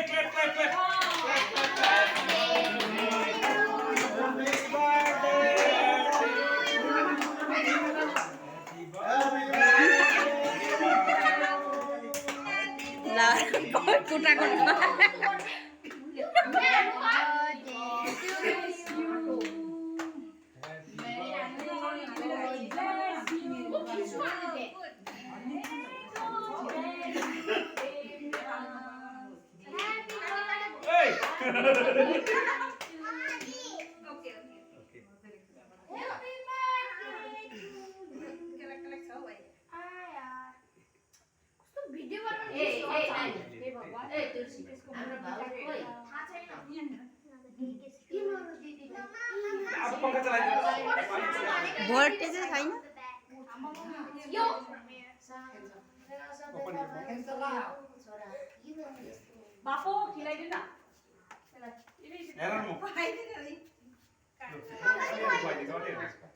clap, clap, clap. Clap, clap, clap. là coi cô ra con má video बनाउनु ए भगवान ए तुलसी त्यसको हाम्रो भाउ खोइ थाहा छैन अब पंखा चलाइदिनु भोल्टेज छैन यो बाफो खिलाइदिनु न हेर न म